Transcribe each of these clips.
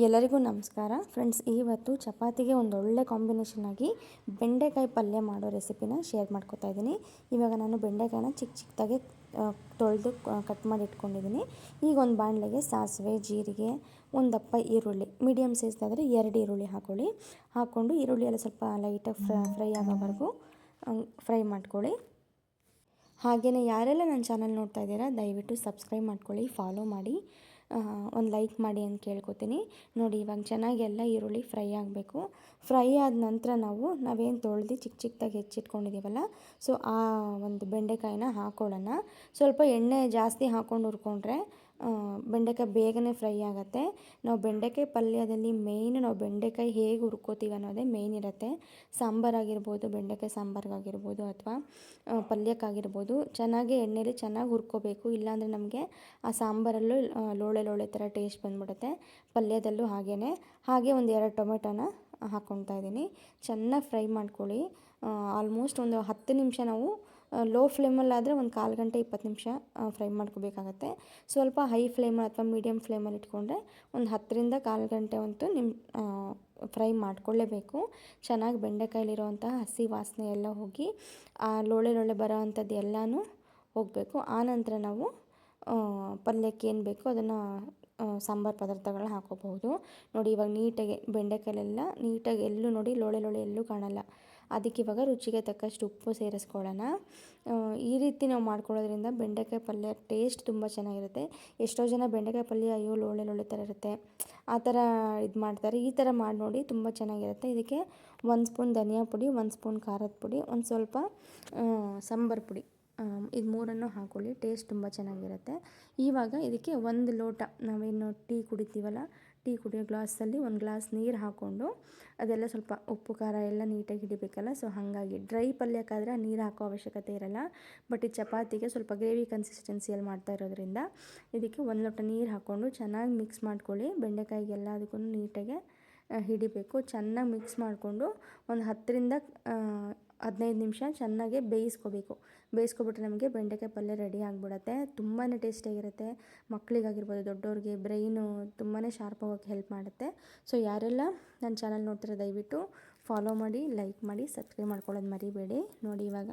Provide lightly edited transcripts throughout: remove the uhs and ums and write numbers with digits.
ಎಲ್ಲರಿಗೂ ನಮಸ್ಕಾರ ಫ್ರೆಂಡ್ಸ್. ಇವತ್ತು ಚಪಾತಿಗೆ ಒಂದು ಒಳ್ಳೆ ಕಾಂಬಿನೇಷನ್ ಆಗಿ ಬೆಂಡೆಕಾಯಿ ಪಲ್ಯ ಮಾಡೋ ರೆಸಿಪಿನ ಶೇರ್ ಮಾಡ್ಕೊತಾ ಇದ್ದೀನಿ. ಇವಾಗ ನಾನು ಬೆಂಡೆಕಾಯಿನ ಚಿಕ್ಕದಾಗಿ ತೊಳೆದು ಕಟ್ ಮಾಡಿ ಇಟ್ಕೊಂಡಿದ್ದೀನಿ. ಈಗ ಒಂದು ಬಾಣಲೆಗೆ ಸಾಸಿವೆ, ಜೀರಿಗೆ, ಒಂದು ದಪ್ಪ ಈರುಳ್ಳಿ, ಮೀಡಿಯಮ್ ಸೈಜ್ದಾದರೆ 2 ಈರುಳ್ಳಿ ಹಾಕ್ಕೊಂಡು ಈರುಳ್ಳಿ ಎಲ್ಲ ಸ್ವಲ್ಪ ಲೈಟಾಗಿ ಫ್ರೈ ಆಗೋವರೆಗೂ ಫ್ರೈ ಮಾಡ್ಕೊಳ್ಳಿ. ಹಾಗೆಯೇ ಯಾರೆಲ್ಲ ನನ್ನ ಚಾನಲ್ ನೋಡ್ತಾ ಇದ್ದೀರಾ ದಯವಿಟ್ಟು ಸಬ್ಸ್ಕ್ರೈಬ್ ಮಾಡ್ಕೊಳ್ಳಿ, ಫಾಲೋ ಮಾಡಿ, ಒಂದು ಲೈಕ್ ಮಾಡಿ ಅಂತ ಕೇಳ್ಕೊತೀನಿ. ನೋಡಿ, ಇವಾಗ ಚೆನ್ನಾಗಿ ಎಲ್ಲ ಈರುಳ್ಳಿ ಫ್ರೈ ಆಗಬೇಕು. ಫ್ರೈ ಆದ ನಂತರ ನಾವೇನು ತೊಳೆದು ಚಿಕ್ಕದಾಗಿ ಹೆಚ್ಚಿಟ್ಕೊಂಡಿದ್ದೀವಲ್ಲ, ಸೊ ಆ ಒಂದು ಬೆಂಡೆಕಾಯಿನ ಹಾಕ್ಕೊಳ್ಳೋಣ. ಸ್ವಲ್ಪ ಎಣ್ಣೆ ಜಾಸ್ತಿ ಹಾಕ್ಕೊಂಡು ಹುರ್ಕೊಂಡ್ರೆ ಬೆಂಡೆಕಾಯಿ ಬೇಗನೆ ಫ್ರೈ ಆಗುತ್ತೆ. ನಾವು ಬೆಂಡೆಕಾಯಿ ಪಲ್ಯದಲ್ಲಿ ನಾವು ಬೆಂಡೆಕಾಯಿ ಹೇಗೆ ಹುರ್ಕೋತೀವಿ ಅನ್ನೋದೇ ಮೇಯ್ನ್ ಇರುತ್ತೆ. ಸಾಂಬಾರಾಗಿರ್ಬೋದು, ಬೆಂಡೆಕಾಯಿ ಸಾಂಬಾರಿಗಾಗಿರ್ಬೋದು ಅಥವಾ ಪಲ್ಯಕ್ಕಾಗಿರ್ಬೋದು, ಚೆನ್ನಾಗಿ ಎಣ್ಣೆಲಿ ಚೆನ್ನಾಗಿ ಹುರ್ಕೋಬೇಕು. ಇಲ್ಲಾಂದರೆ ನಮಗೆ ಆ ಸಾಂಬಾರಲ್ಲೂ ಲೋಳೆ ಥರ ಟೇಸ್ಟ್ ಬಂದ್ಬಿಡುತ್ತೆ. ಪಲ್ಯದಲ್ಲೂ ಹಾಗೆ ಒಂದು 2 ಟೊಮೆಟೊನ ಹಾಕ್ಕೊತಾ ಇದ್ದೀನಿ. ಚೆನ್ನಾಗಿ ಫ್ರೈ ಮಾಡ್ಕೊಳ್ಳಿ. ಆಲ್ಮೋಸ್ಟ್ ಒಂದು 10 ನಿಮಿಷ ನಾವು ಲೋ ಫ್ಲೇಮಲ್ಲಾದರೆ ಒಂದು 1/4 ಗಂಟೆ 20 ನಿಮಿಷ ಫ್ರೈ ಮಾಡ್ಕೋಬೇಕಾಗತ್ತೆ. ಸ್ವಲ್ಪ ಹೈ ಫ್ಲೇಮ್ ಅಥವಾ ಮೀಡಿಯಮ್ ಫ್ಲೇಮಲ್ಲಿ ಇಟ್ಕೊಂಡ್ರೆ ಒಂದು 10ರಿಂದ 1/4 ಗಂಟೆ ಅಂತೂ ಫ್ರೈ ಮಾಡ್ಕೊಳ್ಳೇಬೇಕು. ಚೆನ್ನಾಗಿ ಬೆಂಡೆಕಾಯಲ್ಲಿರೋವಂಥ ಹಸಿ ವಾಸನೆ ಎಲ್ಲ ಹೋಗಿ ಆ ಲೋಳೆ ಬರೋ ಅಂಥದ್ದು ಎಲ್ಲನೂ ಹೋಗಬೇಕು. ಆನಂತರ ನಾವು ಪಲ್ಯಕ್ಕೆ ಏನು ಬೇಕೋ ಅದನ್ನು ಸಾಂಬಾರು ಪದಾರ್ಥಗಳನ್ನ ಹಾಕೋಬಹುದು. ನೋಡಿ, ಇವಾಗ ನೀಟಾಗಿ ಬೆಂಡೆಕಾಯಲ್ಲೆಲ್ಲ ನೀಟಾಗಿ ಎಲ್ಲೂ ನೋಡಿ ಲೋಳೆ ಎಲ್ಲೂ ಕಾಣಲ್ಲ. ಅದಕ್ಕೆ ಇವಾಗ ರುಚಿಗೆ ತಕ್ಕಷ್ಟು ಉಪ್ಪು ಸೇರಿಸ್ಕೊಳ್ಳೋಣ. ಈ ರೀತಿ ನಾವು ಮಾಡ್ಕೊಳ್ಳೋದ್ರಿಂದ ಬೆಂಡೆಕಾಯಿ ಪಲ್ಯ ಟೇಸ್ಟ್ ತುಂಬ ಚೆನ್ನಾಗಿರುತ್ತೆ. ಎಷ್ಟೋ ಜನ ಬೆಂಡೆಕಾಯಿ ಪಲ್ಯ ಅಯ್ಯೋ ಲೋಳೆ ಥರ ಇರುತ್ತೆ, ಆ ಥರ ಇದು ಮಾಡ್ತಾರೆ. ಈ ಥರ ಮಾಡಿ ನೋಡಿ, ತುಂಬ ಚೆನ್ನಾಗಿರುತ್ತೆ. ಇದಕ್ಕೆ 1 ಸ್ಪೂನ್ ಧನಿಯಾ ಪುಡಿ, 1 ಸ್ಪೂನ್ ಖಾರದ ಪುಡಿ, ಒಂದು ಸ್ವಲ್ಪ ಸಾಂಬಾರು ಪುಡಿ, ಇದು 3 ಹಾಕ್ಕೊಳ್ಳಿ. ಟೇಸ್ಟ್ ತುಂಬ ಚೆನ್ನಾಗಿರುತ್ತೆ. ಇವಾಗ ಇದಕ್ಕೆ 1 ಲೋಟ ನಾವೇನು ಟೀ ಕುಡಿತೀವಲ್ಲ, ಟೀ ಕುಡಿಯೋ ಗ್ಲಾಸಲ್ಲಿ 1 ಗ್ಲಾಸ್ ನೀರು ಹಾಕ್ಕೊಂಡು ಅದೆಲ್ಲ ಸ್ವಲ್ಪ ಉಪ್ಪು ಖಾರ ಎಲ್ಲ ನೀಟಾಗಿ ಹಿಡಿಬೇಕಲ್ಲ, ಸೊ ಹಾಗಾಗಿ ಡ್ರೈ ಪಲ್ಯಕ್ಕಾದರೆ ನೀರು ಹಾಕೋ ಅವಶ್ಯಕತೆ ಇರಲ್ಲ. ಬಟ್ ಈ ಚಪಾತಿಗೆ ಸ್ವಲ್ಪ ಗ್ರೇವಿ ಕನ್ಸಿಸ್ಟೆನ್ಸಿಯಲ್ಲಿ ಮಾಡ್ತಾ ಇರೋದ್ರಿಂದ ಇದಕ್ಕೆ 1 ಲೋಟ ನೀರು ಹಾಕ್ಕೊಂಡು ಚೆನ್ನಾಗಿ ಮಿಕ್ಸ್ ಮಾಡ್ಕೊಳ್ಳಿ. ಬೆಂಡೆಕಾಯಿಗೆಲ್ಲ ಅದಕ್ಕೂ ನೀಟಾಗಿ ಹಿಡಿಬೇಕು. ಚೆನ್ನಾಗಿ ಮಿಕ್ಸ್ ಮಾಡಿಕೊಂಡು ಒಂದು 10ರಿಂದ 15 ನಿಮಿಷ ಚೆನ್ನಾಗಿ ಬೇಯಿಸ್ಕೊಬಿಟ್ರೆ ನಮಗೆ ಬೆಂಡೆಕಾಯಿ ಪಲ್ಯ ರೆಡಿ ಆಗಿಬಿಡುತ್ತೆ. ತುಂಬಾ ಟೇಸ್ಟಿಯಾಗಿರುತ್ತೆ. ಮಕ್ಕಳಿಗಾಗಿರ್ಬೋದು, ದೊಡ್ಡವ್ರಿಗೆ ಬ್ರೈನು ತುಂಬಾ ಶಾರ್ಪ್ ಆಗೋಕ್ಕೆ ಹೆಲ್ಪ್ ಮಾಡುತ್ತೆ. ಸೊ ಯಾರೆಲ್ಲ ನನ್ನ ಚಾನಲ್ ನೋಡ್ತಾರೆ ದಯವಿಟ್ಟು ಫಾಲೋ ಮಾಡಿ, ಲೈಕ್ ಮಾಡಿ, ಸಬ್ಸ್ಕ್ರೈಬ್ ಮಾಡ್ಕೊಳ್ಳೋದು ಮರಿಬೇಡಿ. ನೋಡಿ, ಇವಾಗ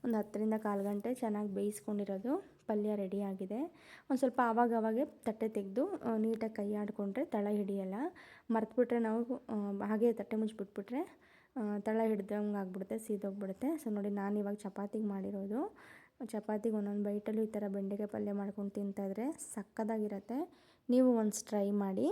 ಒಂದು 10ರಿಂದ 1/4 ಗಂಟೆ ಚೆನ್ನಾಗಿ ಬೇಯಿಸ್ಕೊಂಡಿರೋದು ಪಲ್ಯ ರೆಡಿ ಆಗಿದೆ. ಒಂದು ಸ್ವಲ್ಪ ಆವಾಗವಾಗೆ ತಟ್ಟೆ ತೆಗೆದು ನೀಟಾಗಿ ಕೈ ಆಡಿಕೊಂಡ್ರೆ ತಳ ಹಿಡಿಯಲ್ಲ. ಮರೆತುಬಿಟ್ರೆ ನಾವು ಹಾಗೆ ತಟ್ಟೆ ಮುಚ್ಚಿಬಿಟ್ಬಿಟ್ರೆ ತಳ ಹಿಡ್ದಂಗೆ ಆಗ್ಬಿಡುತ್ತೆ, ಸೀದೋಗ್ಬಿಡುತ್ತೆ. ಸೊ ನೋಡಿ, ನಾನಿವಾಗ ಚಪಾತಿಗೆ ಮಾಡಿರೋದು. ಚಪಾತಿಗೆ ಒಂದೊಂದು ಬೈಟಲ್ಲೂ ಈ ಥರ ಬೆಂಡೆಕಾಯಿ ಪಲ್ಯ ಮಾಡ್ಕೊಂಡು ತಿಂತಾಯಿದ್ರೆ ಸಕ್ಕತ್ತಾಗಿರುತ್ತೆ. ನೀವು ಒಂದು ಟ್ರೈ ಮಾಡಿ.